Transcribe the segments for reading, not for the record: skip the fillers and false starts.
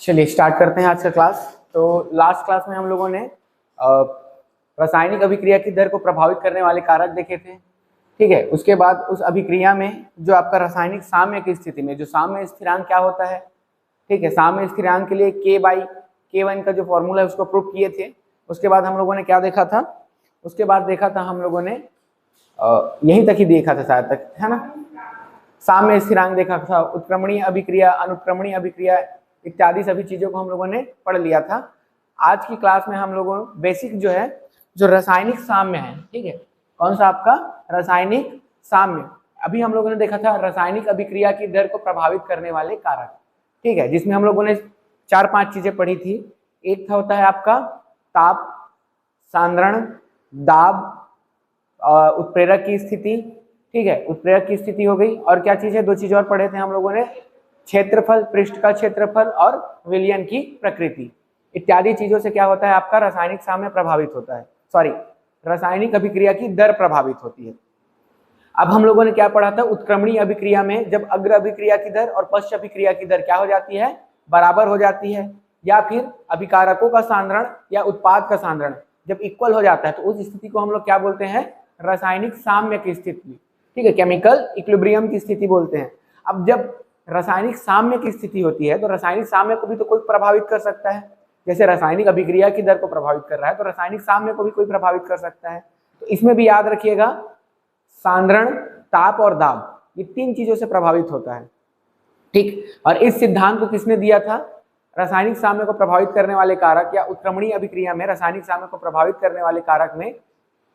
चलिए स्टार्ट करते हैं आज का क्लास। तो लास्ट क्लास में हम लोगों ने रासायनिक अभिक्रिया की दर को प्रभावित करने वाले कारक देखे थे। ठीक है, उसके बाद उस अभिक्रिया में जो आपका रासायनिक साम्य की स्थिति में जो साम्य स्थिरांक क्या होता है। ठीक है, साम्य स्थिरांक के लिए K/K1 का जो फॉर्मूला है उसको प्रूव किए थे। उसके बाद हम लोगों ने क्या देखा था, उसके बाद देखा था हम लोगों ने यहीं तक ही देखा था शायद तक, है ना। साम्य स्थिरांक देखा था, उत्क्रमणीय अभिक्रिया, अनुत्क्रमणीय अभिक्रिया इत्यादि सभी चीजों को हम लोगों ने पढ़ लिया था। आज की क्लास में हम लोगों बेसिक जो है जो रासायनिक साम्य है, ठीक है, कौन सा आपका रासायनिक साम्य। अभी हम लोगों ने देखा था रासायनिक अभिक्रिया की दर को प्रभावित करने वाले कारक, ठीक है, जिसमें हम लोगों ने 4-5 चीजें पढ़ी थी। एक था होता है आपका ताप, सांद्रण, दाब, उत्प्रेरक की स्थिति, ठीक है, उत्प्रेरक की स्थिति हो गई। और क्या चीज है, 2 चीज और पढ़े थे हम लोगों ने, क्षेत्रफल, पृष्ठ का क्षेत्रफल और विलयन की प्रकृति इत्यादि चीजों से क्या होता है आपका रासायनिक साम्य प्रभावित होता है, सॉरी रासायनिक अभिक्रिया की दर प्रभावित होती है। अब हम लोगों ने क्या पढ़ा था, उत्क्रमणीय अभिक्रिया में जब अग्र अभिक्रिया की दर और पश्च अभिक्रिया की दर क्या हो जाती है, बराबर हो जाती है, या फिर अभिकारकों का सांद्रण या उत्पाद का सांद्रण जब इक्वल हो जाता है तो उस स्थिति को हम लोग क्या बोलते हैं, रासायनिक साम्य की स्थिति, ठीक है, केमिकल इक्विलिब्रियम की स्थिति बोलते हैं। अब जब रासायनिक साम्य की स्थिति होती है तो रासायनिक साम्य को भी तो कोई प्रभावित कर सकता है, जैसे रासायनिक अभिक्रिया की दर को प्रभावित कर रहा है तो रासायनिक साम्य को भी कोई प्रभावित कर सकता है। तो इसमें भी याद रखिएगा सांद्रण, ताप और दाब ये 3 चीजों से प्रभावित होता है, ठीक। और इस सिद्धांत को किसने दिया था, रासायनिक साम्य को प्रभावित करने वाले कारक या उत्क्रमणीय अभिक्रिया में रासायनिक साम्य को प्रभावित करने वाले कारक में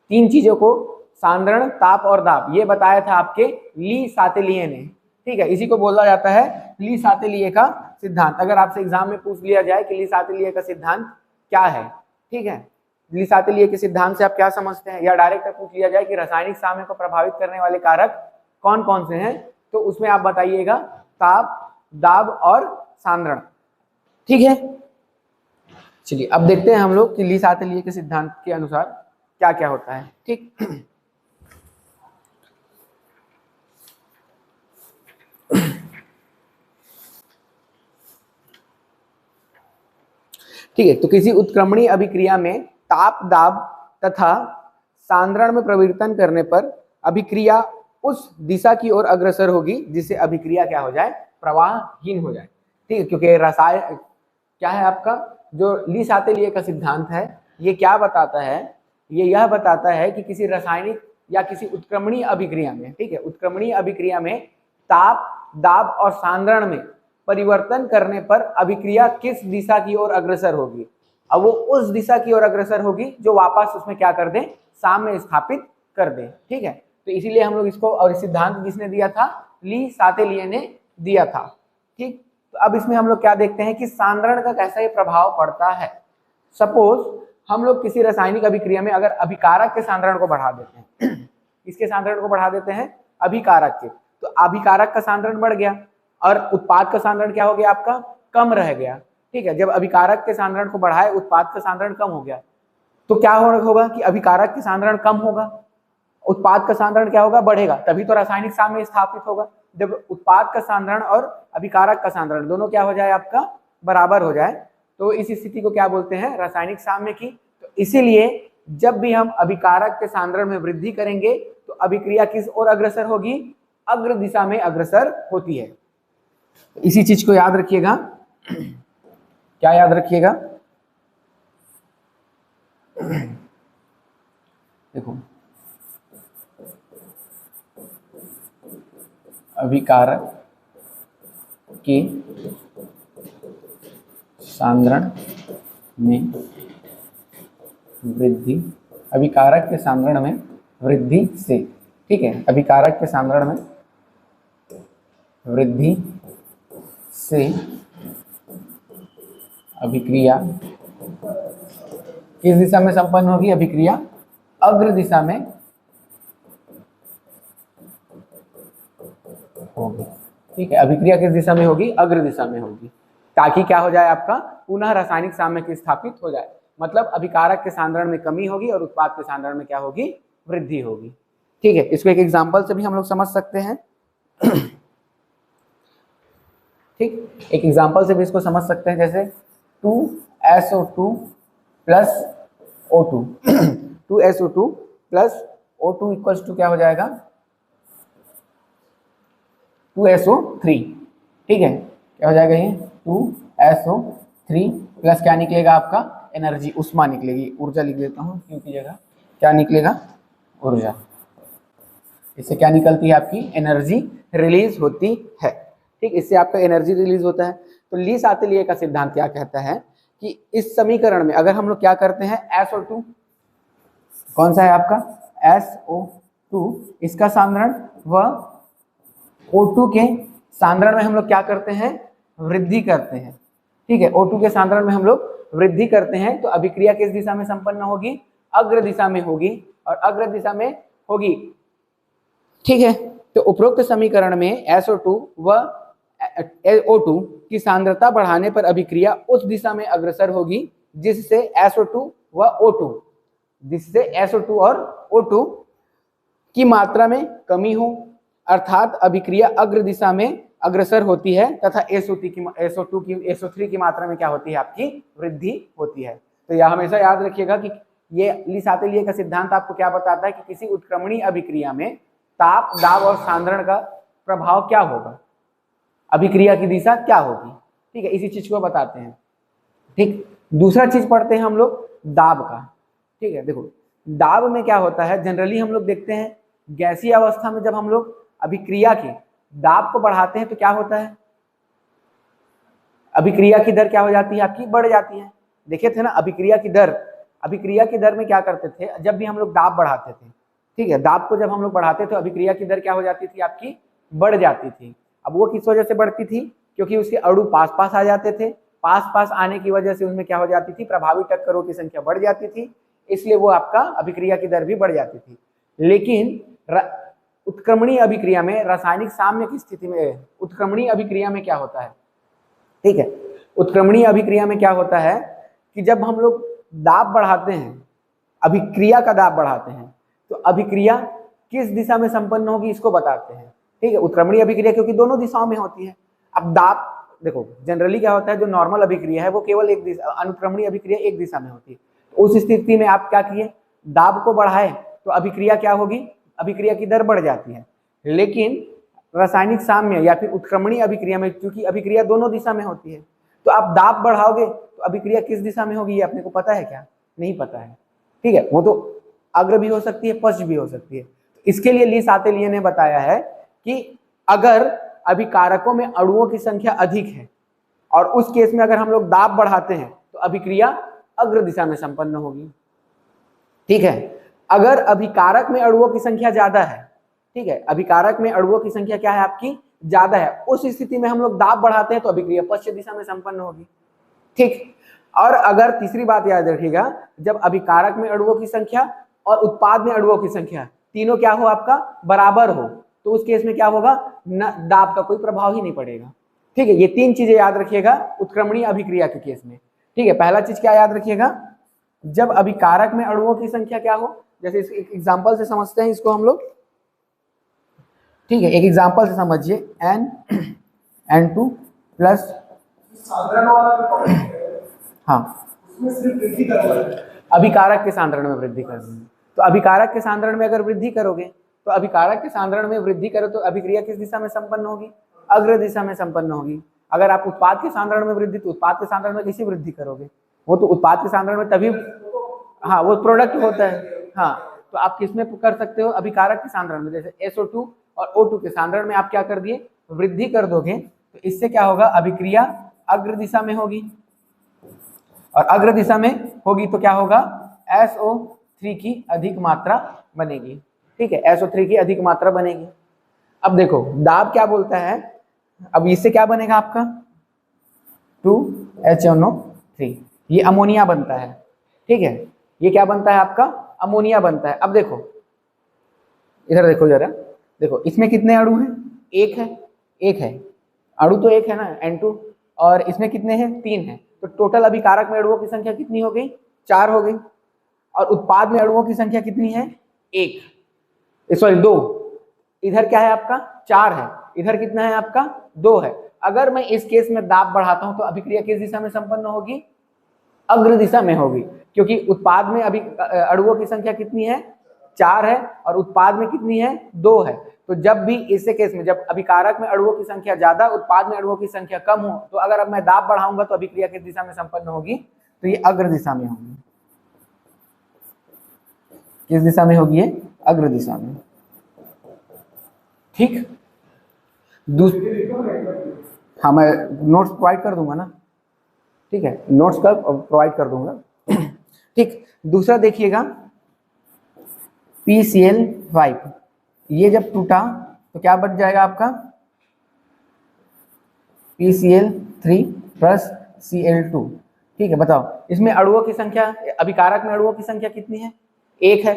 3 चीजों को सांद्रण, ताप और दाब ये बताया था आपके ली सातेलिए ने, ठीक है। इसी को बोला जाता है ली सातेलिए का सिद्धांत। अगर आपसे एग्जाम में पूछ लिया जाए कि ली सातेलिए का सिद्धांत क्या है, ठीक है, ली सातेलिए के सिद्धांत से आप क्या समझते हैं, या डायरेक्ट पूछ लिया जाए कि रासायनिक साम्य को प्रभावित करने वाले कारक कौन कौन से हैं, तो उसमें आप बताइएगा ताप, दाब और सांद्रण, ठीक है। चलिए अब देखते हैं हम लोग कि ली सातेलिए के सिद्धांत के अनुसार क्या क्या होता है, ठीक। ठीक है, तो किसी उत्क्रमणीय अभिक्रिया में ताप, दाब तथा सांद्रण में परिवर्तन करने पर अभिक्रिया उस दिशा की ओर अग्रसर होगी जिससे अभिक्रिया क्या हो जाए, प्रवाहहीन हो जाए, ठीक है। क्योंकि रसायन क्या है आपका जो ली सातेलिए का सिद्धांत है, ये क्या बताता है, ये यह बताता है कि किसी रासायनिक या किसी उत्क्रमणीय अभिक्रिया में, ठीक है, उत्क्रमणीय अभिक्रिया में ताप, दाब और सांद्रण में परिवर्तन करने पर अभिक्रिया किस दिशा की ओर अग्रसर होगी। अब वो उस दिशा की ओर अग्रसर होगी जो वापस उसमें क्या कर दे, साम्य स्थापित कर दे, ठीक है। तो इसीलिए हम लोग इसको, और सिद्धांत किसने दिया था, ली सातेलिए ने दिया था, ठीक। तो अब इसमें हम लोग क्या देखते हैं कि सांद्रण का कैसा ये प्रभाव पड़ता है। सपोज हम लोग किसी रासायनिक अभिक्रिया में अगर अभिकारक के सांद्रण को बढ़ा देते हैं इसके सांद्रण को बढ़ा देते हैं अभिकारक के, तो अभिकारक का सांद्रण बढ़ गया और उत्पाद का सांद्रण क्या हो गया आपका, कम रह गया, ठीक है। जब अभिकारक के सांद्रण को बढ़ाए उत्पाद का सांद्रण कम हो गया तो क्या होगा कि अभिकारक के सांद्रण कम होगा, उत्पाद का सांद्रण क्या होगा, बढ़ेगा, तभी तो रासायनिक साम्य स्थापित होगा। जब उत्पाद का सांद्रण और अभिकारक का सांद्रण दोनों क्या हो जाए आपका, बराबर हो जाए, तो इस स्थिति को क्या बोलते हैं, रासायनिक साम्य की। तो इसीलिए जब भी हम अभिकारक के सांद्रण में वृद्धि करेंगे तो अभिक्रिया किस ओर अग्रसर होगी, अग्र दिशा में अग्रसर होती है। इसी चीज को याद रखिएगा, क्या याद रखिएगा, देखो अभिकारक के सांद्रण में वृद्धि, अभिकारक के सांद्रण में वृद्धि से, ठीक है, अभिकारक के सांद्रण में वृद्धि से अभिक्रिया किस दिशा में संपन्न होगी, अभिक्रिया अग्र दिशा में होगी, ठीक है। अभिक्रिया किस दिशा में होगी, अग्र दिशा में होगी, ताकि क्या हो जाए आपका पुनः रासायनिक साम्य की स्थापित हो जाए। मतलब अभिकारक के सांद्रण में कमी होगी और उत्पाद के सांद्रण में क्या होगी, वृद्धि होगी, ठीक है। इसको एक एग्जांपल से भी हम लोग समझ सकते हैं। ठीक, एक एग्जांपल से भी इसको समझ सकते हैं, जैसे 2SO2 plus O2 2SO2 plus O2 equals to क्या हो जाएगा 2SO3। ठीक है, क्या हो जाएगा ये 2SO3 प्लस क्या निकलेगा आपका एनर्जी, उष्मा निकलेगी, ऊर्जा लिख लेता हूँ क्यों की जगह, क्या निकलेगा ऊर्जा। इससे क्या निकलती है आपकी एनर्जी रिलीज होती है। ठीक, इससे आपका एनर्जी रिलीज होता है। तो ली सातलिए का सिद्धांत क्या कहता है कि इस समीकरण में अगर हम लोग क्या करते हैं SO2 कौन सा है आपका SO2, इसका सांद्रण व O2 के सांद्रण में हम लोग क्या करते हैं वृद्धि करते हैं। ठीक है, O2 के सांद्रण में हम लोग वृद्धि करते हैं तो अभिक्रिया किस दिशा में संपन्न होगी, अग्र दिशा में होगी, और अग्र दिशा में होगी। ठीक है, तो उपरोक्त समीकरण में SO2 व O2 की सांद्रता बढ़ाने पर अभिक्रिया उस दिशा में अग्रसर होगी जिससे SO2 व O2 जिससे SO2 और O2 की मात्रा में कमी हो, अर्थात अभिक्रिया अग्र दिशा में अग्रसर होती है तथा SO3 की मात्रा में क्या होती है आपकी वृद्धि होती है। तो यह हमेशा याद रखिएगा कि ये ली सातलिए का सिद्धांत आपको क्या बताता है कि किसी उत्क्रमणीय अभिक्रिया में ताप, दाब और सांद्रण का प्रभाव क्या होगा, अभिक्रिया की दिशा क्या होगी। ठीक है, इसी चीज को बताते हैं। ठीक, दूसरा चीज पढ़ते हैं हम लोग दाब का। ठीक है, देखो दाब में क्या होता है, जनरली हम लोग देखते हैं गैसीय अवस्था में जब हम लोग अभिक्रिया के दाब को बढ़ाते हैं तो क्या होता है, अभिक्रिया की दर क्या हो जाती है आपकी बढ़ जाती है। देखे थे ना अभिक्रिया की दर में क्या करते थे, जब भी हम लोग दाब बढ़ाते थे, ठीक है, दाब को जब हम लोग बढ़ाते तो अभिक्रिया की दर क्या हो जाती थी आपकी बढ़ जाती थी। अब वो किस वजह से बढ़ती थी, क्योंकि उसके अणु पास पास आ जाते थे, पास पास आने की वजह से उसमें क्या हो जाती थी प्रभावी टक्करों की संख्या बढ़ जाती थी, इसलिए वो आपका अभिक्रिया की दर भी बढ़ जाती थी। लेकिन उत्क्रमणीय अभिक्रिया में रासायनिक साम्य की स्थिति में उत्क्रमणीय अभिक्रिया में क्या होता है, ठीक है, उत्क्रमणीय अभिक्रिया में क्या होता है कि जब हम लोग दाब बढ़ाते हैं, अभिक्रिया का दाब बढ़ाते हैं, तो अभिक्रिया किस दिशा में संपन्न होगी इसको बताते हैं। ठीक है, उत्क्रमणीय अभिक्रिया क्योंकि दोनों दिशाओं में होती है। अब दाब देखो जनरली क्या होता है, जो नॉर्मल अभिक्रिया है वो केवल एक दिशा, अनुक्रमणीय अभिक्रिया एक दिशा में होती है। तो उस स्थिति में आप क्या किए, दाब को बढ़ाए तो अभिक्रिया क्या होगी, अभिक्रिया की दर बढ़ जाती है। लेकिन रासायनिक साम्य या फिर उत्क्रमणीय अभिक्रिया में क्योंकि अभिक्रिया दोनों दिशा में होती है, तो आप दाब बढ़ाओगे तो अभिक्रिया किस दिशा में होगी ये अपने को पता है क्या, नहीं पता है। ठीक है, वो तो अग्र भी हो सकती है, पश्च भी हो सकती है। तो इसके लिए ली सातलिए ने बताया है कि अगर अभिकारकों में अणुओं की संख्या अधिक है और उस केस में अगर हम लोग दाब बढ़ाते हैं तो अभिक्रिया अग्र दिशा में संपन्न होगी। ठीक है, अगर अभिकारक में अणुओं की संख्या ज्यादा है, ठीक है, अभिकारक में अणुओं की संख्या क्या है आपकी ज्यादा है, उस स्थिति में हम लोग दाब बढ़ाते हैं तो अभिक्रिया पश्चिम दिशा में संपन्न होगी। ठीक, और अगर तीसरी बात याद रखिएगा, जब अभिकारक में अणुओं की संख्या और उत्पाद में अणुओं की संख्या तीनों क्या हो आपका बराबर हो, तो उस केस में क्या होगा, न दाब का कोई प्रभाव ही नहीं पड़ेगा। ठीक है, ये तीन चीजें याद रखिएगा उत्क्रमणीय अभिक्रिया के केस में। ठीक है, पहला चीज क्या याद रखिएगा, जब अभिकारक में अणुओं की संख्या क्या हो, जैसे इस एग्जांपल से समझते हैं इसको हम लोग। ठीक है, एक एग्जांपल से समझिए, N2 प्लस, हाँ, अभिकारक के सांद्रण में वृद्धि कर देंगे। तो अभिकारक के सांद्रण में अगर वृद्धि करोगे तो अभिकारक के सांद्रण में वृद्धि करो तो अभिक्रिया किस दिशा में संपन्न होगी, अग्र दिशा में संपन्न होगी। अगर आप उत्पाद के सांद्रण में वृद्धि, तो उत्पाद के सांद्रण में कैसी वृद्धि करोगे, वो तो उत्पाद के सांद्रण में तभी, हाँ, वो प्रोडक्ट होता है। हाँ, तो आप किसमें कर सकते हो, अभिकारक के सांद्रण में, जैसे SO2 और O2 के सांद्रण में आप क्या कर दिए वृद्धि कर दोगे, तो इससे क्या होगा, अभिक्रिया अग्र दिशा में होगी, और अग्र दिशा में होगी तो क्या होगा, SO3 की अधिक मात्रा बनेगी। ठीक है, SO3 की अधिक मात्रा बनेगी। अब देखो दाब क्या बोलता है, अब इससे क्या बनेगा आपका 2HNO3, ये अमोनिया बनता है। ठीक है, ये क्या बनता है आपका अमोनिया बनता है। अब देखो इधर देखो जरा, देखो इसमें कितने अणु हैं, एक है अणु तो एक है ना N2, और इसमें कितने हैं, 3 हैं। तो टोटल अभिकारक में अणुओं की संख्या कितनी हो गई, 4 हो गई, और उत्पाद में अणुओं की संख्या कितनी है, 2। इधर क्या है आपका 4 है, इधर कितना है आपका 2 है। अगर मैं इस केस में दाब बढ़ाता हूं तो अभिक्रिया किस दिशा में संपन्न होगी, अग्र दिशा में होगी, क्योंकि उत्पाद में अभी अणुओं की संख्या कितनी है 4 है और उत्पाद में कितनी है 2 है। तो जब भी इस केस में जब अभिकारक में अणुओं की संख्या ज्यादा उत्पाद में अणुओं की संख्या कम हो तो अगर अब मैं दाब बढ़ाऊंगा तो अभिक्रिया किस दिशा में संपन्न होगी, तो ये अग्र दिशा में होगी। किस दिशा में होगी ये, अग्र दिशा में। ठीक, हाँ मैं नोट्स प्रोवाइड कर दूंगा ना, ठीक है नोट्स का प्रोवाइड कर दूंगा। ठीक, दूसरा देखिएगा PCl5, ये जब टूटा तो क्या बच जाएगा आपका PCl3 प्लस Cl2। ठीक है, बताओ इसमें अणुओं की संख्या, अभिकारक में अणुओं की संख्या कितनी है, 1 है।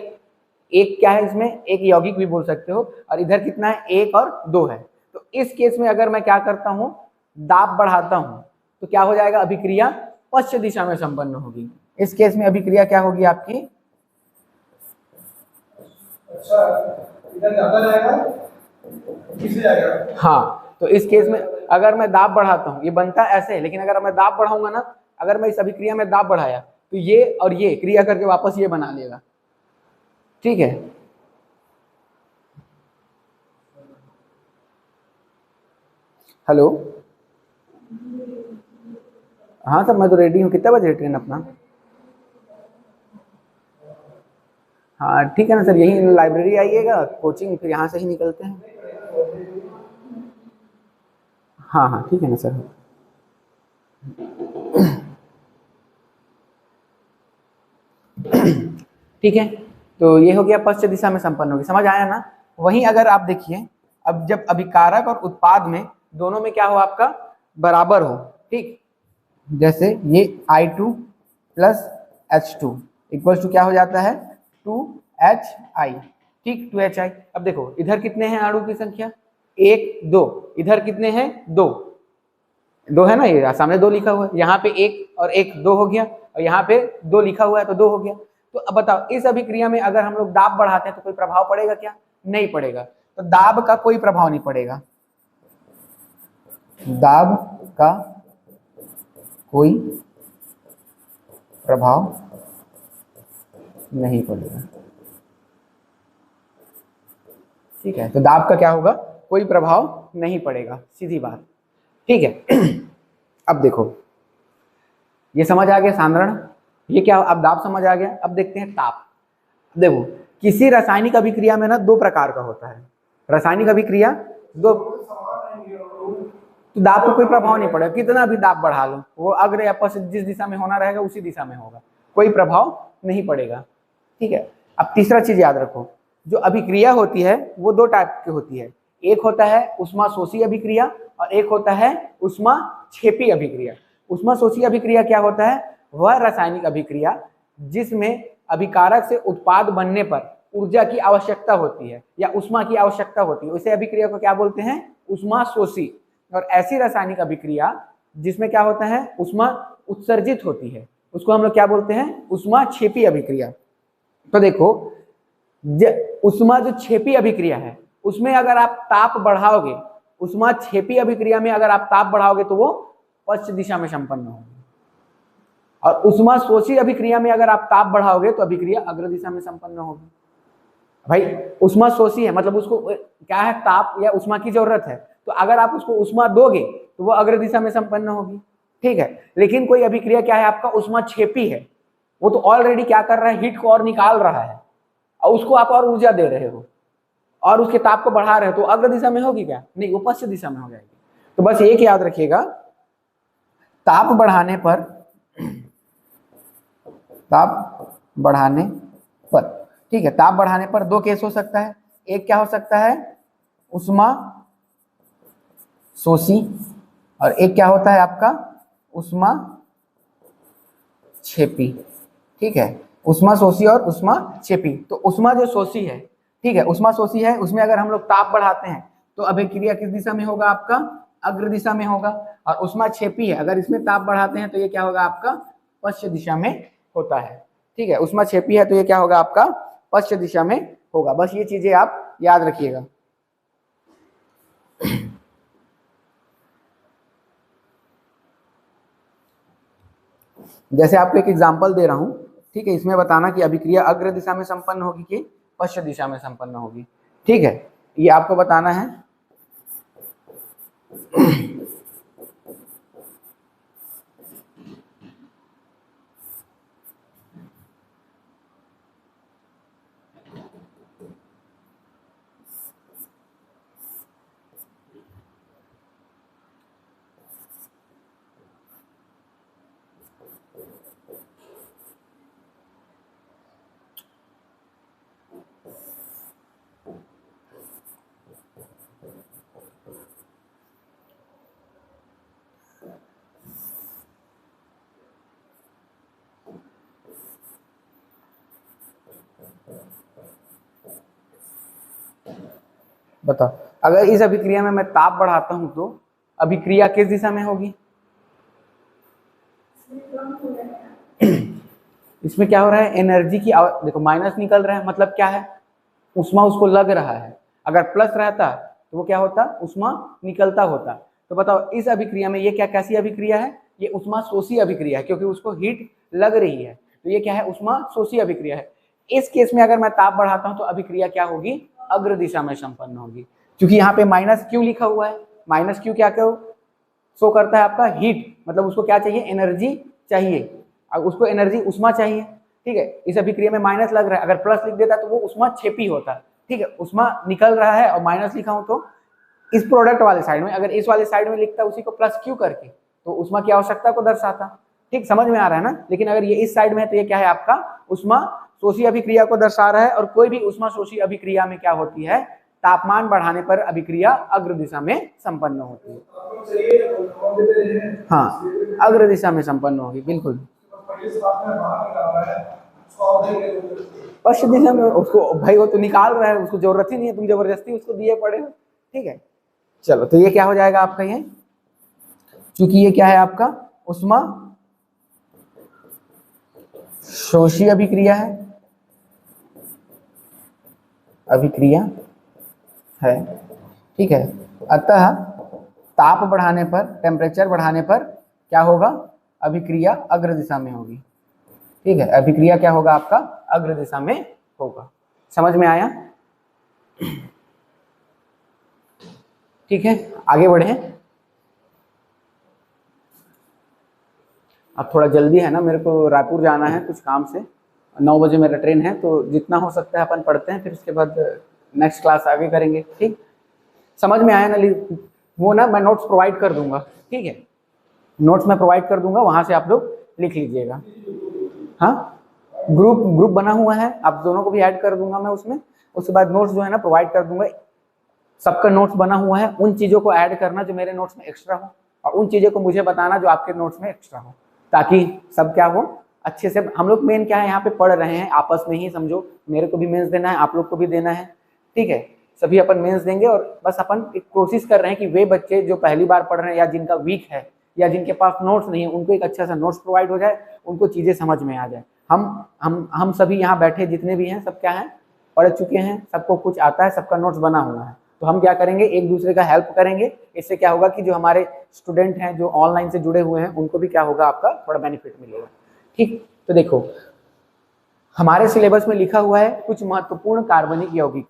एक क्या है इसमें, एक यौगिक भी बोल सकते हो, और इधर कितना है 1 और 2 है। तो इस केस में अगर मैं क्या करता हूं, दाब बढ़ाता हूं तो क्या हो जाएगा, अभिक्रिया पश्चिम दिशा में संपन्न होगी। इस केस में अभिक्रिया क्या होगी आपकी, अच्छा इधर ज्यादा जाएगा, पीछे जाएगा। हाँ, तो इस केस में अगर मैं दाब बढ़ाता हूं, ये बनता ऐसे है, लेकिन अगर मैं दाब बढ़ाऊंगा ना, अगर मैं इस अभिक्रिया में दाब बढ़ाया तो ये और ये क्रिया करके वापस ये बना लेगा। ठीक है, हेलो, हाँ सर मैं तो रेडी हूँ, कितने बजे ट्रेन अपना, हाँ ठीक है ना सर, यही लाइब्रेरी आइएगा, कोचिंग फिर यहाँ से ही निकलते हैं। हाँ हाँ ठीक है ना सर। ठीक है, तो ये हो गया पश्चिम दिशा में संपन्न होगी, समझ आया ना। वहीं अगर आप देखिए, अब जब अभिकारक और उत्पाद में दोनों में क्या हो आपका बराबर हो, ठीक, जैसे ये I2 plus H2 equals to क्या हो जाता है 2HI, ठीक 2HI। अब देखो इधर कितने हैं अणु की संख्या, 1 2, इधर कितने हैं 2 2 है ना, ये सामने 2 लिखा हुआ है, यहाँ पे 1 और 1 2 हो गया, और यहाँ पे 2 लिखा हुआ है तो 2 हो गया। तो अब बताओ इस अभिक्रिया में अगर हम लोग दाब बढ़ाते हैं तो कोई प्रभाव पड़ेगा क्या, नहीं पड़ेगा। तो दाब का कोई प्रभाव नहीं पड़ेगा, दाब का कोई प्रभाव नहीं पड़ेगा। ठीक है, तो दाब का क्या होगा, कोई प्रभाव नहीं पड़ेगा, सीधी बात। ठीक है, अब देखो ये समझ आ गया सांद्रण, ये क्या, अब दाब समझ आ गया। अब देखते हैं ताप। देखो किसी रासायनिक अभिक्रिया में ना 2 प्रकार का होता है, रासायनिक अभिक्रिया 2, तो दाब को कोई प्रभाव नहीं पड़ेगा, कितना भी दाब बढ़ा लो, वो अग्र या पश्चिम जिस दिशा में होना रहेगा उसी दिशा में होगा, कोई प्रभाव नहीं पड़ेगा। ठीक है, अब तीसरा चीज याद रखो, जो अभिक्रिया होती है वो 2 टाइप की होती है, एक होता है उष्माशोषी अभिक्रिया और एक होता है उष्माक्षेपी अभिक्रिया। उष्माशोषी अभिक्रिया क्या होता है, वह रासायनिक अभिक्रिया जिसमें अभिकारक से उत्पाद बनने पर ऊर्जा की आवश्यकता होती है या उष्मा की आवश्यकता होती है, उसे अभिक्रिया को क्या बोलते हैं, उष्माशोषी। और ऐसी रासायनिक अभिक्रिया जिसमें क्या होता है, उष्मा उत्सर्जित होती है, उसको हम लोग क्या बोलते हैं, उष्माक्षेपी अभिक्रिया। तो देखो उष्मा जो क्षेपी अभिक्रिया है उसमें अगर आप ताप बढ़ाओगे, उष्माक्षेपी अभिक्रिया में अगर आप ताप बढ़ाओगे तो वो पश्चिम दिशा में संपन्न होगी, और उष्माशोषी अभिक्रिया में अगर आप ताप बढ़ाओगे तो अभिक्रिया अग्र दिशा में संपन्न होगी। भाई उष्माशोषी है मतलब उसको क्या है, ताप या उष्मा की जरूरत है, तो अगर आप उसको उष्मा दोगे तो वो अग्र दिशा में संपन्न होगी। ठीक है, लेकिन कोई अभिक्रिया क्या है आपका उष्माक्षेपी है, वो तो ऑलरेडी क्या कर रहा है, हीट को और निकाल रहा है और उसको आप और ऊर्जा दे रहे हो और उसके ताप को बढ़ा रहे हो, तो अग्र दिशा में होगी क्या, नहीं, वो पश्चिम दिशा में हो जाएगी। तो बस एक याद रखिएगा, ताप बढ़ाने पर, ताप बढ़ाने पर, ठीक है, ताप बढ़ाने पर 2 केस हो सकता है, एक क्या हो सकता है उष्माशोषी और एक क्या होता है आपका उष्माक्षेपी। ठीक है, उष्माशोषी और उष्माक्षेपी। तो उष्मा जो शोषी है, ठीक है, उष्माशोषी है, उसमें अगर हम लोग ताप बढ़ाते हैं तो अभिक्रिया किस दिशा में होगा आपका, अग्र दिशा में होगा। और उष्माक्षेपी है, अगर इसमें ताप बढ़ाते हैं तो ये क्या होगा आपका पश्चिम दिशा में होता है। ठीक है, उष्माक्षेपी है तो ये क्या होगा आपका पश्चिम दिशा में होगा। बस ये चीजें आप याद रखिएगा। जैसे आपको एक एग्जांपल दे रहा हूँ, ठीक है, इसमें बताना कि अभिक्रिया अग्र दिशा में संपन्न होगी कि पश्चिम दिशा में संपन्न होगी। ठीक है, ये आपको बताना है। बताओ, अगर इस अभिक्रिया में मैं ताप बढ़ाता हूं तो अभिक्रिया किस दिशा में होगी? इसमें क्या हो रहा है, एनर्जी की देखो माइनस निकल रहा है, मतलब क्या है, उष्मा उसको लग रहा है। अगर प्लस रहता तो वो क्या होता, उष्मा निकलता होता। तो बताओ इस अभिक्रिया में ये क्या कैसी अभिक्रिया है, ये उष्मा शोषी अभिक्रिया है, क्योंकि उसको हीट लग रही है, तो ये क्या है, उष्मा शोषी अभिक्रिया है। इस केस में अगर मैं ताप बढ़ाता हूं तो अभिक्रिया क्या होगी, अग्र दिशा में संपन्न होगी। क्योंकि यहाँ पे माइनस क्यू लिखा हुआ है, माइनस क्यू क्या क्यों शो करता है, आपका हीट, मतलब उसको क्या चाहिए, एनर्जी चाहिए, अब उसको एनर्जी उष्मा चाहिए। ठीक है, इस अभिक्रिया में माइनस लग रहा है, अगर प्लस लिख देता तो वो उष्मा छेपी होता। ठीक है, उष्मा निकल रहा है और माइनस लिखा हूं तो इस प्रोडक्ट वाले साइड में, अगर इस वाले साइड में लिखता उसी को प्लस क्यू करके तो उष्मा की आवश्यकता को दर्शाता। ठीक, समझ में आ रहा है ना। लेकिन अगर ये इस साइड में है तो ये क्या है, आपका उष्मा शोषी अभिक्रिया को दर्शा रहा है, और कोई भी उष्मा शोषी अभिक्रिया में क्या होती है, तापमान बढ़ाने पर अभिक्रिया अग्र दिशा में संपन्न होती है। हाँ, अग्र दिशा में संपन्न होगी, बिल्कुल। पश्चिम दिशा में उसको भाई वो तो निकाल रहा है, उसको जरूरत ही नहीं है, तुम जबरदस्ती उसको दिए पड़े हो। ठीक है, चलो तो ये क्या हो जाएगा आपका, ये क्योंकि ये क्या है आपका उष्मा शोषी अभिक्रिया है, अभिक्रिया है। ठीक है, अतः ताप बढ़ाने पर, टेम्परेचर बढ़ाने पर क्या होगा, अभिक्रिया अग्र दिशा में होगी। ठीक है, अभिक्रिया क्या होगा आपका, अग्र दिशा में होगा। समझ में आया? ठीक है, आगे बढ़े। अब थोड़ा जल्दी है ना, मेरे को रायपुर जाना है कुछ काम से, 9 बजे मेरा ट्रेन है, तो जितना हो सकता है अपन पढ़ते हैं, फिर उसके बाद नेक्स्ट क्लास आगे करेंगे। ठीक, समझ में आया ना? वो ना मैं नोट्स प्रोवाइड कर दूंगा। ठीक है, नोट्स मैं प्रोवाइड कर दूंगा, वहां से आप लोग लिख लीजिएगा। हाँ, ग्रुप बना हुआ है, आप दोनों को भी ऐड कर दूंगा मैं उसमें। उसके बाद नोट्स जो है ना प्रोवाइड कर दूंगा, सबका नोट्स बना हुआ है, उन चीज़ों को ऐड करना जो मेरे नोट्स में एक्स्ट्रा हो, और उन चीज़ों को मुझे बताना जो आपके नोट्स में एक्स्ट्रा हो, ताकि सब क्या हो अच्छे से। हम लोग मेन क्या है, यहाँ पे पढ़ रहे हैं आपस में ही, समझो मेरे को भी मेंस देना है, आप लोग को भी देना है। ठीक है, सभी अपन मेंस देंगे, और बस अपन कोशिश कर रहे हैं कि वे बच्चे जो पहली बार पढ़ रहे हैं या जिनका वीक है या जिनके पास नोट्स नहीं है, उनको एक अच्छा सा नोट्स प्रोवाइड हो जाए, उनको चीज़ें समझ में आ जाए। हम सभी यहाँ बैठे जितने भी हैं सब क्या हैं, पढ़ चुके हैं, सबको कुछ आता है, सबका नोट्स बना हुआ है। तो हम क्या करेंगे, एक दूसरे का हेल्प करेंगे। इससे क्या होगा कि जो हमारे स्टूडेंट हैं जो ऑनलाइन से जुड़े हुए हैं, उनको भी क्या होगा, आपका थोड़ा बेनिफिट मिलेगा। ठीक, तो देखो हमारे सिलेबस में लिखा हुआ है कुछ महत्वपूर्ण कार्बनिक यौगिक।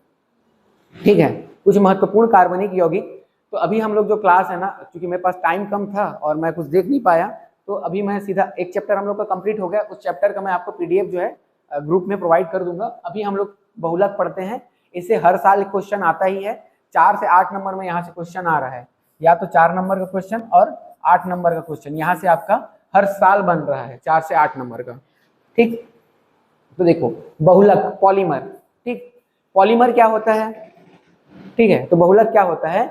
ठीक है, कुछ महत्वपूर्ण कार्बनिक यौगिक। तो अभी हम लोग जो क्लास है ना, क्योंकि मेरे पास टाइम कम था और मैं कुछ देख नहीं पाया, तो अभी मैं सीधा एक चैप्टर हम लोग का कंप्लीट हो गया, उस चैप्टर का मैं आपको पीडीएफ जो है ग्रुप में प्रोवाइड कर दूंगा। अभी हम लोग बहुलक पढ़ते हैं, इससे हर साल क्वेश्चन आता ही है, 4 से 8 नंबर में यहाँ से क्वेश्चन आ रहा है, या तो 4 नंबर का क्वेश्चन और 8 नंबर का क्वेश्चन यहाँ से आपका हर साल बन रहा है, 4 से 8 नंबर का। ठीक, तो देखो बहुलक पॉलीमर। ठीक, पॉलीमर क्या होता है? ठीक है, तो बहुलक क्या होता है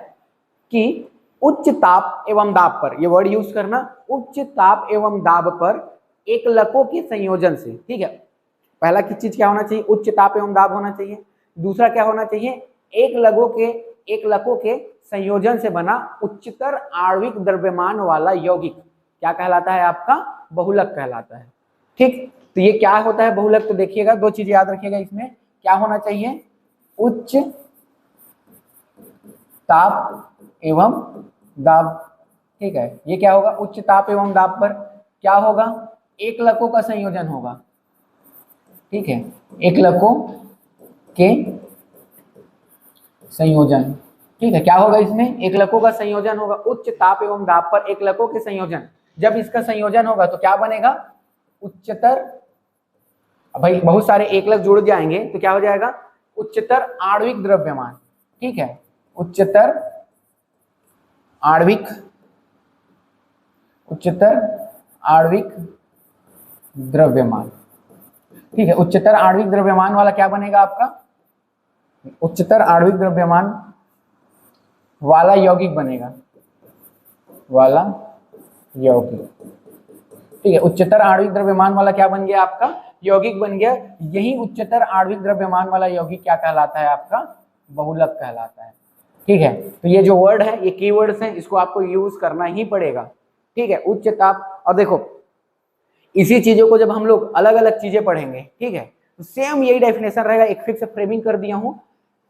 कि उच्च ताप एवं दाब पर, ये वर्ड यूज करना, उच्च ताप एवं दाब पर एक लकों के संयोजन से। ठीक है, पहला की चीज क्या होना चाहिए, उच्च ताप एवं दाब होना चाहिए। दूसरा क्या होना चाहिए, एक लकों के संयोजन से बना उच्चतर आणविक द्रव्यमान वाला यौगिक क्या कहलाता है, आपका बहुलक कहलाता है। ठीक, तो ये क्या होता है बहुलक, तो देखिएगा 2 चीज याद रखिएगा, इसमें क्या होना चाहिए, उच्च ताप एवं दाब। ठीक है, ये क्या होगा, उच्च ताप एवं दाब पर क्या होगा, एकलकों का संयोजन होगा, ठीक है, एकलकों के संयोजन, ठीक है। क्या होगा इसमें? एकलकों का संयोजन होगा। उच्च ताप एवं दाब पर एकलकों के संयोजन, जब इसका संयोजन होगा तो क्या बनेगा? उच्चतर, भाई बहुत सारे एकलक जुड़ जाएंगे तो क्या हो जाएगा? उच्चतर आणविक द्रव्यमान, ठीक है, उच्चतर आणविक द्रव्यमान, ठीक है। उच्चतर आणविक द्रव्यमान वाला क्या बनेगा आपका? उच्चतर आणविक द्रव्यमान वाला यौगिक बनेगा, वाला यौगिक, ठीक है। उच्चतर आणविक द्रव्यमान वाला क्या बन गया आपका? यौगिक बन गया। यही उच्चतर आणविक द्रव्यमान वाला यौगिक क्या कहलाता है आपका? बहुलक कहलाता है, ठीक है। तो ये जो वर्ड है, ये कीवर्ड्स हैं, इसको आपको यूज करना ही पड़ेगा, ठीक है। उच्च ताप, और देखो इसी चीजों को जब हम लोग अलग अलग चीजें पढ़ेंगे, ठीक है, तो सेम यही डेफिनेशन रहेगा। एक फिक्स फ्रेमिंग कर दिया हूं,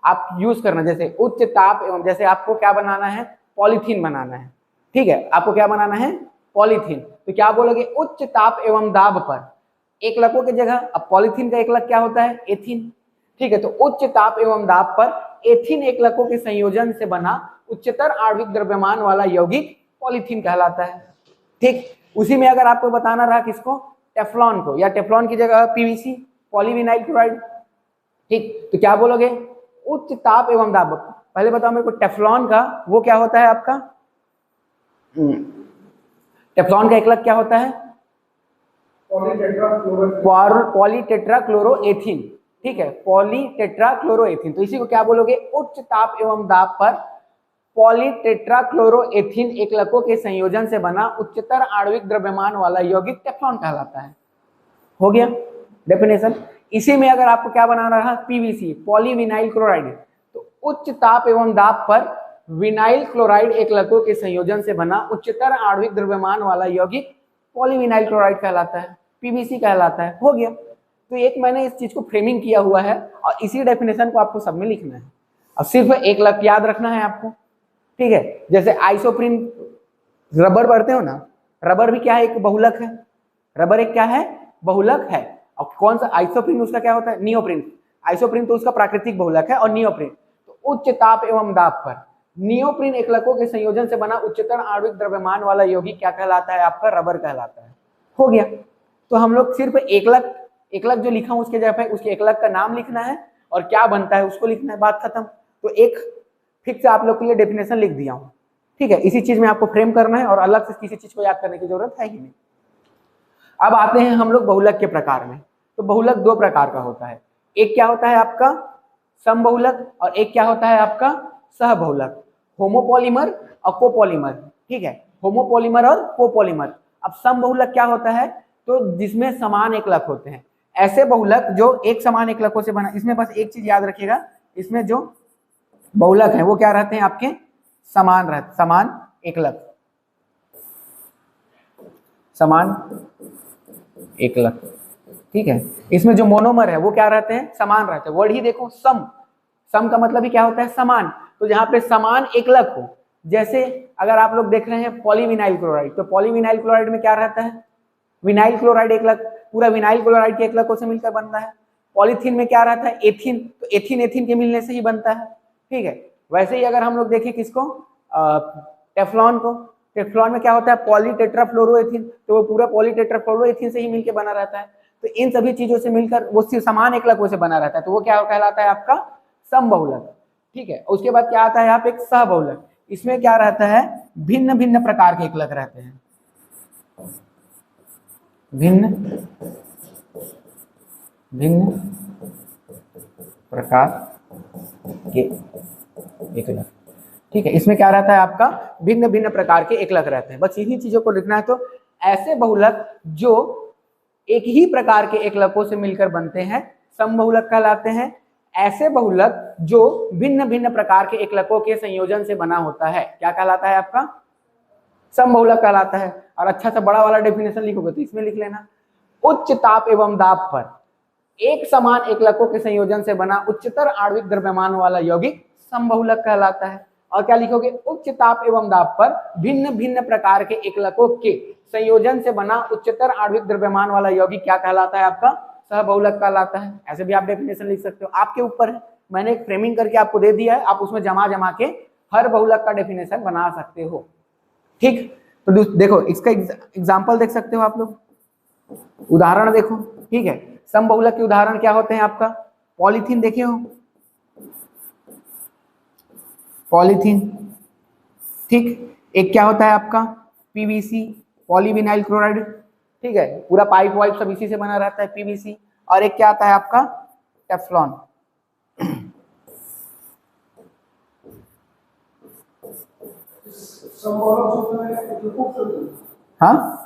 आप यूज करना। जैसे उच्च ताप एवं, जैसे आपको क्या बनाना है? पॉलीथीन बनाना है, ठीक है, आपको क्या बनाना है? पॉलीथीन। तो क्या बोलोगे? उच्च ताप एवं दाब पर एकलकों की जगह, अब पॉलीथीन का एकलक क्या होता है? एथीन, ठीक है। तो उच्च ताप एवं दाब पर एथीन एकलकों के संयोजन से बना उच्चतर आणविक द्रव्यमान वाला यौगिक पॉलीथीन कहलाता है, ठीक। उसी में अगर आपको बताना रहा किसको? टेफ्लॉन को, या टेफ्लॉन की जगह पीवीसी, पॉलीविनाइल क्लोराइड, ठीक। तो क्या बोलोगे? उच्च ताप एवं दाब। पहले बताओ मेरे को, टेफ्लॉन का वो क्या होता है आपका? टेफ्लॉन का एकलक क्या होता है? पॉलीटेट्राक्लोरोएथीन, ठीक है, पॉलीटेट्राक्लोरोएथीन। तो इसी को क्या बोलोगे? उच्च ताप एवं दाब पर पॉलीटेट्राक्लोरोएथीन एकलकों के संयोजन से बना उच्चतर आणविक द्रव्यमान वाला यौगिक टेफ्लॉन कहलाता है। हो गया डेफिनेशन। इसी में अगर आपको क्या बनाना रहा? PVC, polyvinyl chloride. तो उच्च ताप एवं दाब पर विनाइल क्लोराइड एकलकों के संयोजन से बना उच्चतर आणविक द्रव्यमान वाला यौगिक पॉलीविनाइल क्लोराइड कहलाता है, पीवीसी कहलाता है। हो गया। तो एक मैंने इस चीज को फ्रेमिंग किया हुआ है, और इसी डेफिनेशन को आपको सब में लिखना है। अब सिर्फ एकलक याद रखना है आपको, ठीक है। जैसे आइसोप्रीन, रबर पढ़ते हो ना, रबर भी क्या है? एक बहुलक है। रबर एक क्या है? बहुलक है। और कौन सा? आइसोप्रीन उसका क्या होता है? नियोप्रीन। आइसोप्रीन तो उसका प्राकृतिक बहुलक है, और नियोप्रीन। तो उच्च ताप एवं दाब पर नियोप्रीन एकलकों के संयोजन से बना उच्चतर आणविक द्रव्यमान वाला यौगिक क्या कहलाता है आपका? रबर कहलाता है। हो गया। तो हम लोग सिर्फ एकलक, एकलक जो लिखा हूं उसके जगह पे उसके एकलक का नाम लिखना है और क्या बनता है उसको लिखना है, बात खत्म। तो एक फिक्स आप लोग के लिए डेफिनेशन लिख दिया हूं, ठीक है। इसी चीज में आपको फ्रेम करना है, और अलग से किसी चीज को याद करने की जरूरत है ही नहीं। अब आते हैं हम लोग बहुलक के प्रकार में। तो बहुलक दो प्रकार का होता है। एक क्या होता है आपका? समबहुलक, और एक क्या होता है आपका? सहबहुलक। होमोपॉलीमर और कोपॉलीमर, ठीक है, होमोपॉलीमर और कोपॉलीमर। अब समबहुलक क्या होता है? तो जिसमें समान एकलक होते हैं, ऐसे बहुलक जो एक समान एकलकों से बना। इसमें बस एक चीज याद रखिएगा, इसमें जो बहुलक है वो क्या रहते हैं आपके? समान रहते, समान एकलक, समान एकलक, ठीक है। इसमें जो मोनोमर है वो क्या रहते हैं? समान रहते हैं। वर्ड ही देखो, सम, सम का मतलब ही क्या होता है? समान। तो जहां पे समान एकलक हो, जैसे अगर आप लोग देख रहे हैं पॉलीविनाइल क्लोराइड, तो पॉलीविनाइल क्लोराइड में क्या रहता है? विनाइल क्लोराइड एकलक, पूरा विनाइल क्लोराइड के एकलकों से मिलकर बनता है। पॉलीथीन में क्या रहता है? एथीन, तो एथीन एथीन के मिलने से ही बनता है, ठीक है। वैसे ही अगर हम लोग देखें किसको? टेफ्लॉन को, टेफ्लॉन में क्या होता है? पॉलीटेट्राफ्लोरोएथीन, तो वो पूरा पॉलीटेट्राफ्लोरोएथीन से ही मिलकर बना रहता है। तो इन सभी चीजों से मिलकर वो सिर्फ समान एकलकों से बना रहता है, तो वो क्या कहलाता है आपका? समबहुलक, ठीक है। उसके बाद क्या आता है? यहाँ पे एक सहबहुलक। इसमें क्या रहता है? भिन्न भिन्न प्रकार के एकलक रहते हैं, भिन्न भिन्न प्रकार के एकलक, ठीक है। इसमें क्या रहता है आपका? भिन्न भिन्न प्रकार के एकलक रहते हैं। बस इन्हीं चीजों को लिखना है। तो ऐसे बहुलक जो एक ही प्रकार के एकलकों से मिलकर बनते हैं समबहुलक कहलाते हैं। ऐसे बहुलक जो भिन्न भिन्न प्रकार के एकलकों के संयोजन से बना होता है क्या कहलाता है आपका? समबहुलक कहलाता है। और अच्छा सा बड़ा वाला डेफिनेशन लिखोगे तो इसमें लिख लेना, उच्च ताप एवं दाब पर एक समान एकलकों के संयोजन से बना उच्चतर आणविक द्रव्यमान वाला यौगिक समबहुलक कहलाता है। और क्या लिखोगे, उच्च ताप एवं दाब पर भिन्न भिन्न प्रकार के एकलकों के संयोजन से बना उच्चतर आणविक द्रव्यमान वाला यौगिक क्या कहलाता है, आपका सहबहुलक कहलाता है। ऐसे भी आप डेफिनेशन लिख सकते हो, आपके ऊपर है, मैंने एक फ्रेमिंग करके आपको दे दिया है, आप उसमें जमा जमा के हर बहुलक का डेफिनेशन बना सकते हो। ठीक, तो देखो इसका एग्जाम्पल देख सकते हो आप लोग, उदाहरण देखो। ठीक है, समबहुलक के उदाहरण क्या होते हैं, आपका पॉलीथीन देखे हो, पॉलीथीन। ठीक, एक क्या होता है आपका पीवीसी, पॉलीविनाइल क्लोराइड। ठीक है, पूरा पाइप वाइप सब इसी से बना रहता है, पीवीसी। और एक क्या आता है आपका टेफ्लॉन। हाँ,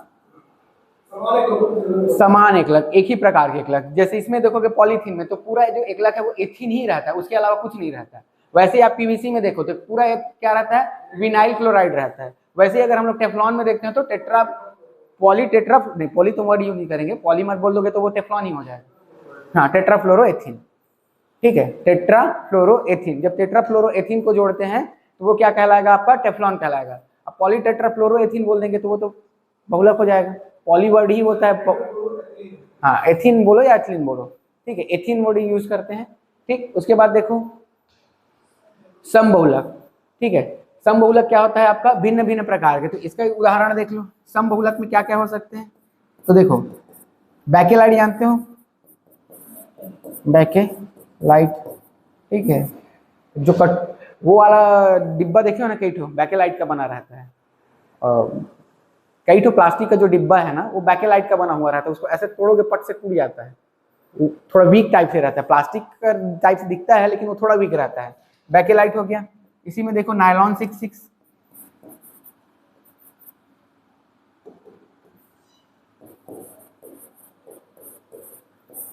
समान एकलक, एक ही प्रकार के एकलक। जैसे इसमें देखोगे पॉलीथीन में तो पूरा जो एकलक है वो एथीन ही रहता है, उसके अलावा कुछ नहीं रहता है। वैसे ही आप पीवीसी में देखो तो पूरा एक क्या रहता है, विनाइल क्लोराइड रहता है। वैसे ही अगर हम लोग टेफ्लॉन में देखते हैं तो टेट्रा पॉली टेट्रा नहीं, पॉली तो वर्ड यूज नहीं करेंगे, पॉली मत बोल दोगे तो वो टेफ्लॉन ही हो जाएगा। हाँ, टेट्राफ्लोरोएथीन। ठीक है, टेट्राफ्लोरोएथीन, जब टेट्राफ्लोरोएथीन को जोड़ते हैं तो वो क्या कहलाएगा, आपका टेफ्लॉन कहलाएगा। अब पॉली टेट्राफ्लोरोएथीन बोल देंगे तो वो तो बहुलक हो जाएगा, पॉली वर्ड ही होता है। हाँ, एथीन बोलो या एथिलीन बोलो, ठीक है, एथीन वर्ड यूज करते हैं। ठीक, उसके बाद देखो समबहुलक। ठीक है, समबहुलक क्या होता है आपका, भिन्न भिन्न प्रकार के। तो इसका उदाहरण देख लो, समबहुलक में क्या क्या हो सकते हैं। तो देखो बैकेलाइट जानते हो, बैकेलाइट। ठीक है, जो वो वाला डिब्बा देखे हो ना, कई ठो बैकेलाइट का बना रहता है। कई ठो प्लास्टिक का जो डिब्बा है ना वो बैकेलाइट का बना हुआ रहता है, उसको ऐसे तोड़ोगे पट से टूट जाता है, थोड़ा वीक टाइप से रहता है, प्लास्टिक का टाइप से दिखता है लेकिन वो थोड़ा वीक रहता है, बैकेलाइट हो गया। इसी में देखो नायलॉन 66,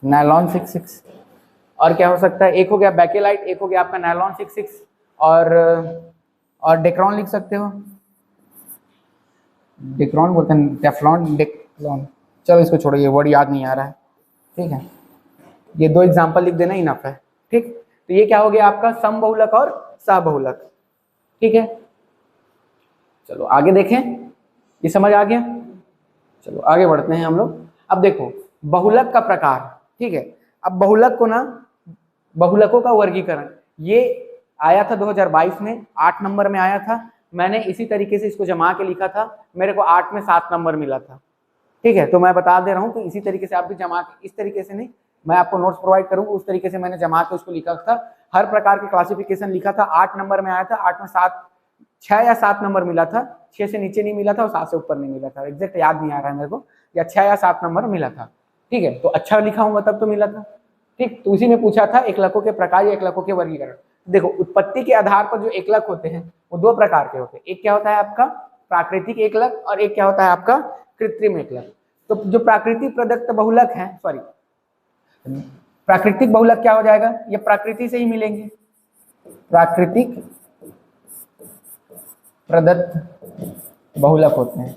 नायलॉन 66। और क्या हो सकता है, एक हो गया बैकेलाइट, एक हो गया आपका नायलॉन 66, और डेक्रॉन लिख सकते हो, डेक्रॉन बोलते हैं, टेफ्लॉन, डेक्लॉन। चलो इसको छोड़ो, ये वर्ड याद नहीं आ रहा है। ठीक है, ये दो एग्जांपल लिख देना इनफ है। ठीक, तो ये क्या हो गया आपका समबहुलक और सहबहुलक। ठीक है, चलो आगे देखें, ये समझ आ गया। चलो आगे बढ़ते हैं हम लोग। अब देखो बहुलक का प्रकार। ठीक है, अब बहुलक को ना, बहुलकों का वर्गीकरण ये आया था 2022 में, 8 नंबर में आया था। मैंने इसी तरीके से इसको जमा के लिखा था, मेरे को 8 में 7 नंबर मिला था। ठीक है, तो मैं बता दे रहा हूँ कि इसी तरीके से आप भी जमा के, इस तरीके से नहीं, मैं आपको नोट्स प्रोवाइड करूंगा, उस तरीके से मैंने जमा के उसको लिखा था। हर प्रकार के क्लासिफिकेशन लिखा था, 8 नंबर में आया था, 8 में 6 या 7 नंबर मिला था, 6 से नीचे नहीं मिला था और 7 से ऊपर नहीं मिला था, एग्जैक्ट याद नहीं आ रहा है मेरे को, या 6 या 7 नंबर मिला था। ठीक है, तो अच्छा लिखा होगा तब तो मिला था। ठीक, तो उसी में पूछा था एकलकों के प्रकार या एकलकों के वर्गीकरण। देखो उत्पत्ति के आधार पर जो एकलक होते हैं वो 2 प्रकार के होते हैं, एक क्या होता है आपका प्राकृतिक एकलक और एक क्या होता है आपका कृत्रिम एकलक। तो जो प्राकृतिक प्रदत्त बहुलक है, सॉरी प्राकृतिक बहुलक क्या हो जाएगा, ये प्रकृति से ही मिलेंगे, प्राकृतिक प्रदत्त बहुलक होते हैं।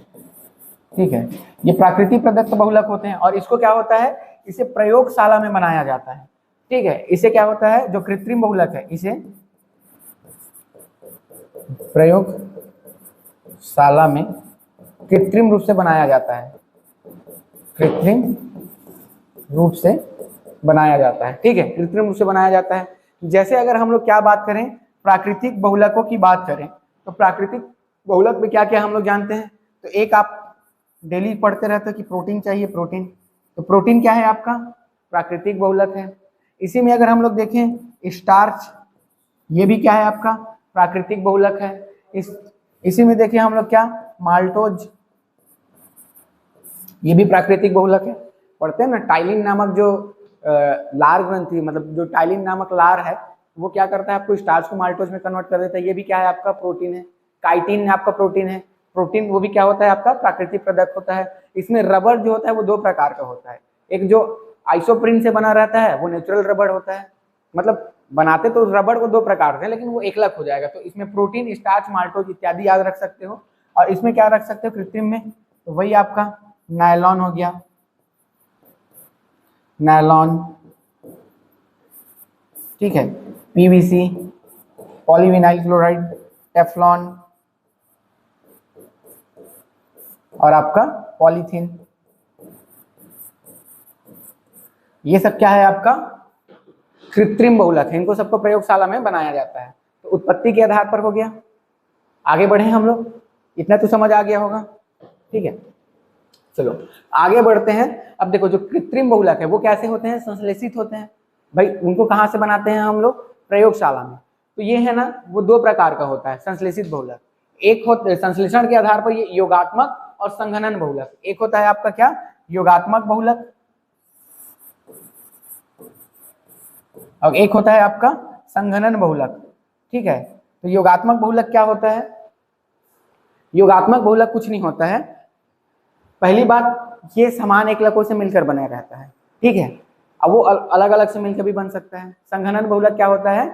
ठीक है, ये प्राकृतिक प्रदत्त बहुलक होते हैं और इसको क्या होता है, इसे प्रयोगशाला में बनाया जाता है। ठीक है, इसे क्या होता है, जो कृत्रिम बहुलक है इसे प्रयोगशाला में कृत्रिम रूप से बनाया जाता है, कृत्रिम रूप से बनाया जाता है। ठीक है, कृत्रिम रूप से बनाया जाता है। जैसे अगर हम लोग क्या बात करें, प्राकृतिक बहुलकों की बात करें तो प्राकृतिक बहुलक में क्या क्या हम लोग जानते हैं। तो एक आप डेली पढ़ते रहते हो कि प्रोटीन चाहिए, प्रोटीन, तो प्रोटीन क्या है आपका प्राकृतिक बहुलक है। इसी में अगर हम लोग देखें स्टार्च, ये भी क्या है आपका प्राकृतिक बहुलक है। इसी में देखिए हम लोग क्या माल्टोज, ये भी प्राकृतिक बहुलक है। पढ़ते हैं ना टाइलिन नामक जो लार ग्रंथि, मतलब जो टाइलिन नामक लार है वो क्या करता है, आपको स्टार्च को माल्टोज में कन्वर्ट कर देता है, ये भी क्या है आपका प्रोटीन है। काइटिन आपका प्रोटीन है, प्रोटीन वो भी क्या होता है आपका प्राकृतिक प्रोडक्ट होता है। इसमें रबर जो होता है वो 2 प्रकार का होता है, एक जो आइसोप्रिन से बना रहता है वो नेचुरल रबर होता है, मतलब बनाते तो रबर को 2 प्रकार से लेकिन वो एकलक हो जाएगा। तो इसमें प्रोटीन, स्टार्च, माल्टोज इत्यादि याद रख सकते हो। और इसमें क्या रख सकते हो कृत्रिम में, तो वही आपका नायलॉन हो गया, नायलॉन। ठीक है, पीवीसी, पॉलीविनाइल क्लोराइड, टेफ्लॉन और आपका पॉलीथीन। ये सब क्या है आपका कृत्रिम बहुलक है, इनको सबको प्रयोगशाला में बनाया जाता है। तो उत्पत्ति के आधार पर हो गया। आगे बढ़े हम लोग, इतना तो समझ आ गया होगा, ठीक है। चलो आगे बढ़ते हैं। अब देखो जो कृत्रिम बहुलक है वो कैसे होते हैं, संश्लेषित होते हैं। भाई उनको कहाँ से बनाते हैं हम लोग, प्रयोगशाला में। तो ये है ना वो दो प्रकार का होता है संश्लेषित बहुलक। एक होता संश्लेषण के आधार पर ये योगात्मक और संघनन बहुलक। एक होता है आपका क्या योगात्मक बहुलक और एक होता है आपका संघनन बहुलक, ठीक है। तो योगात्मक बहुलक क्या होता है, योगात्मक बहुलक कुछ नहीं होता है। पहली बात ये समान एकलकों से मिलकर बना रहता है, ठीक है। अब वो अलग अलग से मिलकर भी बन सकता है। संघनन बहुलक क्या होता है,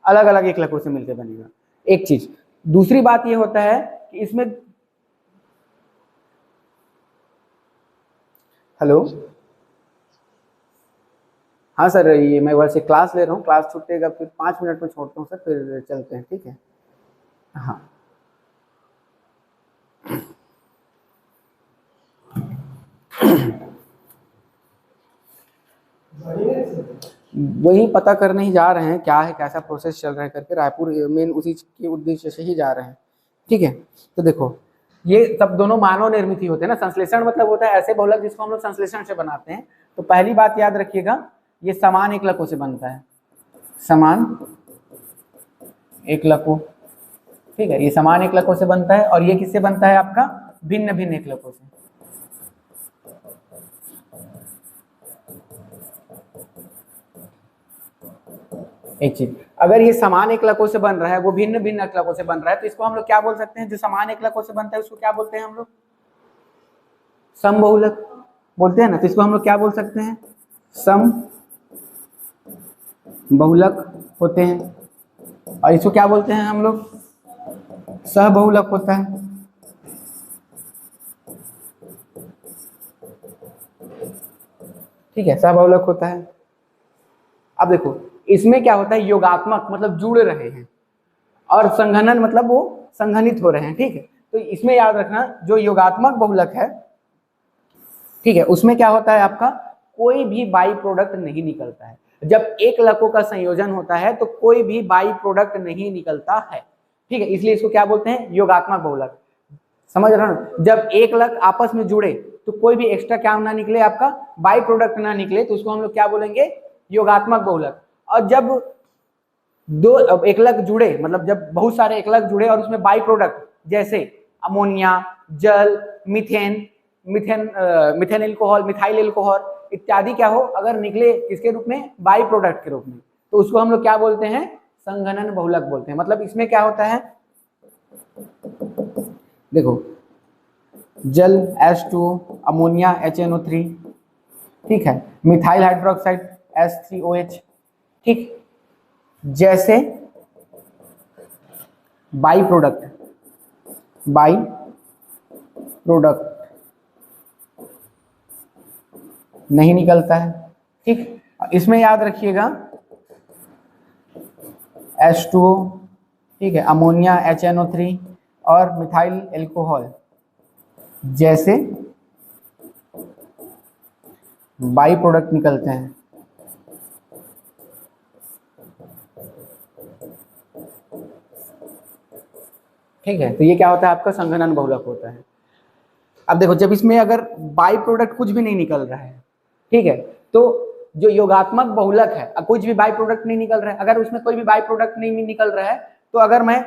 अलग अलग एकलकों से मिलकर बनेगा, एक चीज। दूसरी बात ये होता है कि इसमें हेलो, हाँ सर ये मैं वैसे क्लास ले रहा हूँ, क्लास छूटेगा फिर 5 मिनट में छोड़ता हूँ सर, फिर चलते हैं, ठीक है। हाँ वही पता करने ही जा रहे हैं क्या है कैसा प्रोसेस चल रहा है करके, रायपुर मेन उसी के उद्देश्य से ही जा रहे हैं, ठीक है। तो देखो ये सब दोनों मानव निर्मित ही होते हैं ना। संश्लेषण मतलब होता है ऐसे बहुलक जिसको हम लोग संश्लेषण से बनाते हैं। तो पहली बात याद रखिएगा ये समान एकलकों से बनता है, समान एकलकों, ठीक है। ये समान एकलकों से बनता है और ये किससे बनता है आपका भिन्न भिन्न एकलकों से। एक चीज, अगर ये समान एकलकों से बन रहा है वो भिन्न भिन्न एकलकों से बन रहा है तो इसको हम लोग क्या बोल सकते हैं, जो समान एकलकों से बनता है उसको क्या बोलते हैं हम लोग समबहुलक बोलते हैं ना। तो इसको हम लोग क्या बोल सकते हैं सम बहुलक होते हैं। और इसको क्या बोलते हैं हम लोग सहबहुलक होता है, ठीक है, सहबहुलक होता है। अब देखो इसमें क्या होता है योगात्मक मतलब जुड़ रहे हैं और संघनन मतलब वो संघनित हो रहे हैं, ठीक है। तो इसमें याद रखना जो योगात्मक बहुलक है, ठीक है, उसमें क्या होता है आपका कोई भी बाई प्रोडक्ट नहीं निकलता है। जब एक लकों का संयोजन होता है तो कोई भी बाई प्रोडक्ट नहीं निकलता है, ठीक है। इसलिए इसको क्या बोलते हैं योगात्मक बहुलक। समझ रहे हो, जब एक लक आपस में जुड़े तो कोई भी एक्स्ट्रा क्या ना निकले, आपका बाई प्रोडक्ट ना निकले, तो उसको हम लोग क्या बोलेंगे योगात्मक बहुलक। और जब दो एकलक जुड़े मतलब जब बहुत सारे एकलक जुड़े और उसमें बाई प्रोडक्ट जैसे अमोनिया, जल, methane, methane alcohol, methyl alcohol इत्यादि क्या हो अगर निकले किसके रूप में बाई प्रोडक्ट के रूप में, तो उसको हम लोग क्या बोलते हैं संघनन बहुलक बोलते हैं। मतलब इसमें क्या होता है देखो जल H2O, अमोनिया HNO3, ठीक है, मिथाइल हाइड्रोक्साइड H3OH, ठीक, जैसे बाई प्रोडक्ट नहीं निकलता है, ठीक। इसमें याद रखिएगा H2O, ठीक है, अमोनिया HNO3 और मिथाइल एल्कोहल जैसे बाई प्रोडक्ट निकलते हैं, ठीक है। तो ये क्या होता है आपका संघनन बहुलक होता है। अब देखो जब इसमें अगर बाई प्रोडक्ट कुछ भी नहीं निकल रहा है, ठीक है, तो जो योगात्मक बहुलक है कुछ भी बाई प्रोडक्ट नहीं निकल रहा है, अगर उसमें कोई भी बाई प्रोडक्ट नहीं निकल रहा है तो अगर मैं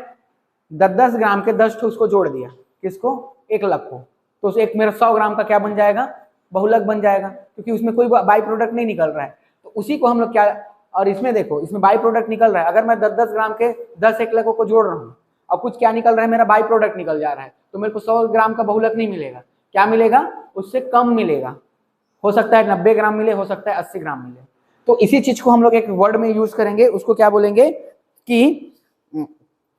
10-10 ग्राम के 10 ठो उसको जोड़ दिया किसको एक लक को, तो उसे एक मेरा 100 ग्राम का क्या बन जाएगा बहुलक बन जाएगा, क्योंकि उसमें कोई बाई प्रोडक्ट नहीं निकल रहा है। तो उसी को हम लोग क्या, और इसमें देखो इसमें बाई प्रोडक्ट निकल रहा है, अगर मैं 10-10 ग्राम के 10 एकलकों को जोड़ रहा हूँ और कुछ क्या निकल रहा है मेरा बाई प्रोडक्ट निकल जा रहा है, तो मेरे को 100 ग्राम का बहुलक नहीं मिलेगा, क्या मिलेगा उससे कम मिलेगा। हो सकता है 90 ग्राम मिले, हो सकता है 80 ग्राम मिले। तो इसी चीज को हम लोग एक वर्ड में यूज करेंगे, उसको क्या बोलेंगे कि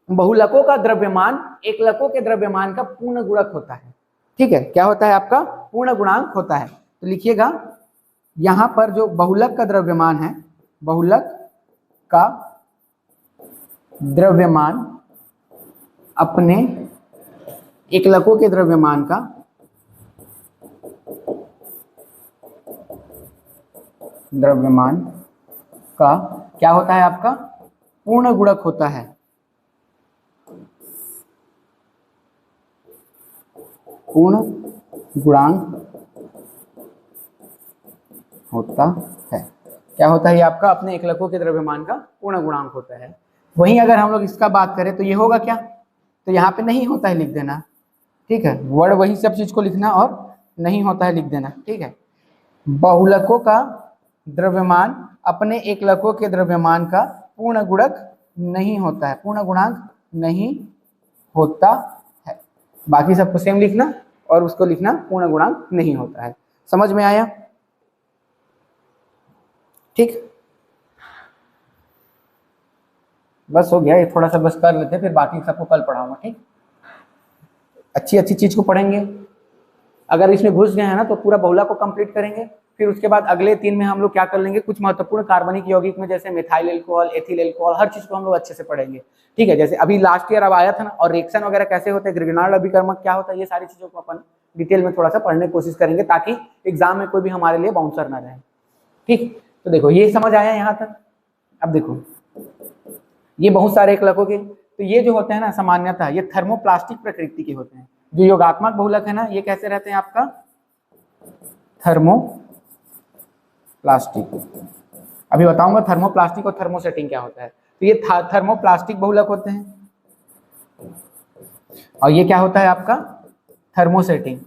बहुलकों का द्रव्यमान एकलकों के द्रव्यमान का पूर्ण गुणक होता है, ठीक है। क्या होता है आपका पूर्ण गुणांक होता है। तो लिखिएगा यहां पर जो बहुलक का द्रव्यमान है, बहुलक का द्रव्यमान अपने एकलकों के द्रव्यमान का क्या होता है आपका पूर्ण गुणक होता है। पूर्ण गुणांक होता है। क्या होता है ये आपका अपने एकलकों के द्रव्यमान का पूर्ण गुणांक होता है। वहीं अगर हम लोग इसका बात करें तो ये होगा क्या, तो यहाँ पे नहीं होता है लिख देना, ठीक है, वर्ड वही सब चीज को लिखना और नहीं होता है लिख देना, ठीक है। बहुलकों का द्रव्यमान अपने एकलकों के द्रव्यमान का पूर्ण गुणक नहीं होता है, पूर्ण गुणांक नहीं होता है। बाकी सबको सेम लिखना और उसको लिखना पूर्ण गुणांक नहीं होता है। समझ में आया? ठीक, बस हो गया, ये थोड़ा सा बस कर लेते हैं, फिर बाकी सबको कल पढ़ाऊंगा। ठीक, अच्छी अच्छी चीज को पढ़ेंगे। अगर इसमें घुस गए हैं ना तो पूरा बहुला को कंप्लीट करेंगे। फिर उसके बाद अगले 3 में हम लोग क्या कर लेंगे, कुछ महत्वपूर्ण कार्बनिक यौगिक में जैसे मिथाइल एल्कोहल, एथिल एल्कोहल, हर चीज को हम लोग अच्छे से पढ़ेंगे। ठीक है, जैसे अभी लास्ट ईयर अब आया था ना, और रिएक्शन वगैरह कैसे होते हैं, ग्रिग्नार्ड अभिकर्मक क्या होता है, ये सारी चीजों को अपन डिटेल में थोड़ा सा पढ़ने की कोशिश करेंगे ताकि एग्जाम में कोई भी हमारे लिए बाउंसर ना रहे। ठीक, तो देखो ये समझ आया यहाँ तक। अब देखो ये बहुत सारे एकलकों के, तो ये जो होते हैं ना सामान्यतः ये थर्मोप्लास्टिक प्रकृति के होते हैं। जो योगात्मक बहुलक है ना ये कैसे रहते हैं आपका थर्मोप्लास्टिक। अभी बताऊंगा थर्मोप्लास्टिक और थर्मोसेटिंग क्या होता है। तो ये थर्मोप्लास्टिक बहुलक होते हैं और ये क्या होता है आपका थर्मोसेटिंग।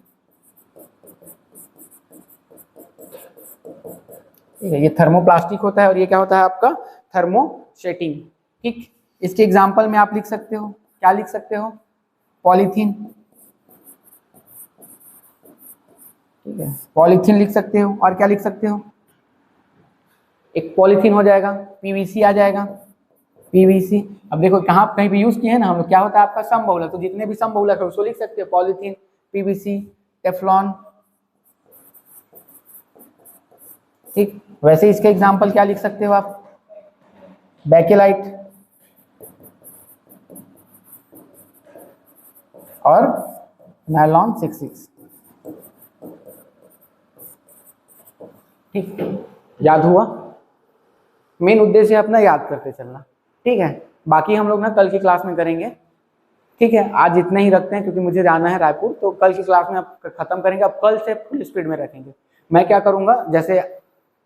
ठीक है, ये थर्मोप्लास्टिक होता है और ये क्या होता है आपका थर्मोसेटिंग। ठीक, इसके एग्जांपल में आप लिख सकते हो, क्या लिख सकते हो, पॉलीथीन। ठीक है, पॉलीथीन लिख सकते हो और क्या लिख सकते हो, एक पॉलीथीन हो जाएगा, पीवीसी आ जाएगा, पीवीसी। अब देखो कहाँ कहीं भी यूज किए हैं ना हम लोग, क्या होता है आपका समबहुलक, तो जितने भी समबहुलक है उसको लिख सकते हो, पॉलीथीन, पीवीसी, टेफ्लॉन। ठीक, वैसे इसके एग्जांपल क्या लिख सकते हो आप, बेकेलाइट और नायलॉन 66। ठीक, याद हुआ? मेन उद्देश्य है अपना याद करते चलना। ठीक है, बाकी हम लोग ना कल की क्लास में करेंगे। ठीक है, आज इतना ही रखते हैं क्योंकि मुझे जाना है रायपुर, तो कल की क्लास में आप खत्म करेंगे। अब कल से फुल स्पीड में रखेंगे। मैं क्या करूंगा, जैसे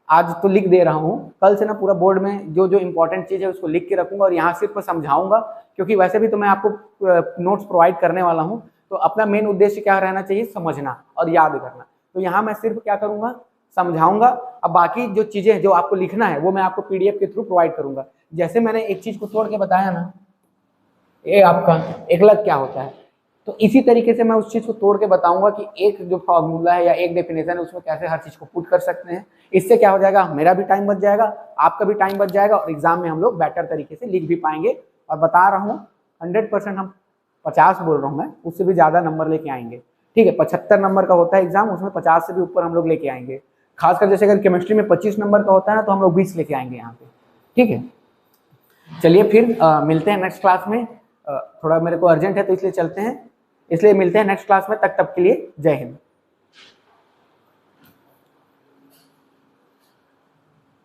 आज तो लिख दे रहा हूँ, कल से ना पूरा बोर्ड में जो जो इंपॉर्टेंट चीज़ है उसको लिख के रखूंगा और यहाँ सिर्फ समझाऊंगा, क्योंकि वैसे भी तो मैं आपको नोट्स प्रोवाइड करने वाला हूँ। तो अपना मेन उद्देश्य क्या रहना चाहिए, समझना और याद करना। तो यहाँ मैं सिर्फ क्या करूँगा, समझाऊंगा। अब बाकी जो चीज़ें जो आपको लिखना है वो मैं आपको PDF के थ्रू प्रोवाइड करूंगा। जैसे मैंने एक चीज़ को तोड़ के बताया ना, ये आपका एकलक क्या होता है, तो इसी तरीके से मैं उस चीज़ को तोड़ के बताऊंगा कि एक जो फॉर्मूला है या एक डेफिनेशन है उसमें कैसे हर चीज़ को पुट कर सकते हैं। इससे क्या हो जाएगा, मेरा भी टाइम बच जाएगा, आपका भी टाइम बच जाएगा और एग्जाम में हम लोग बेटर तरीके से लिख भी पाएंगे। और बता रहा हूँ 100% हम 50 बोल रहा हूँ मैं, उससे भी ज़्यादा नंबर लेके आएंगे। ठीक है, 75 नंबर का होता है एग्जाम, उसमें 50 से भी ऊपर हम लोग लेके आएंगे। खासकर जैसे अगर केमिस्ट्री में 25 नंबर का होता है ना तो हम लोग 20 लेके आएंगे यहाँ पे। ठीक है, चलिए फिर मिलते हैं नेक्स्ट क्लास में। थोड़ा मेरे को अर्जेंट है तो इसलिए चलते हैं, इसलिए मिलते हैं नेक्स्ट क्लास में। तब के लिए जय हिंद।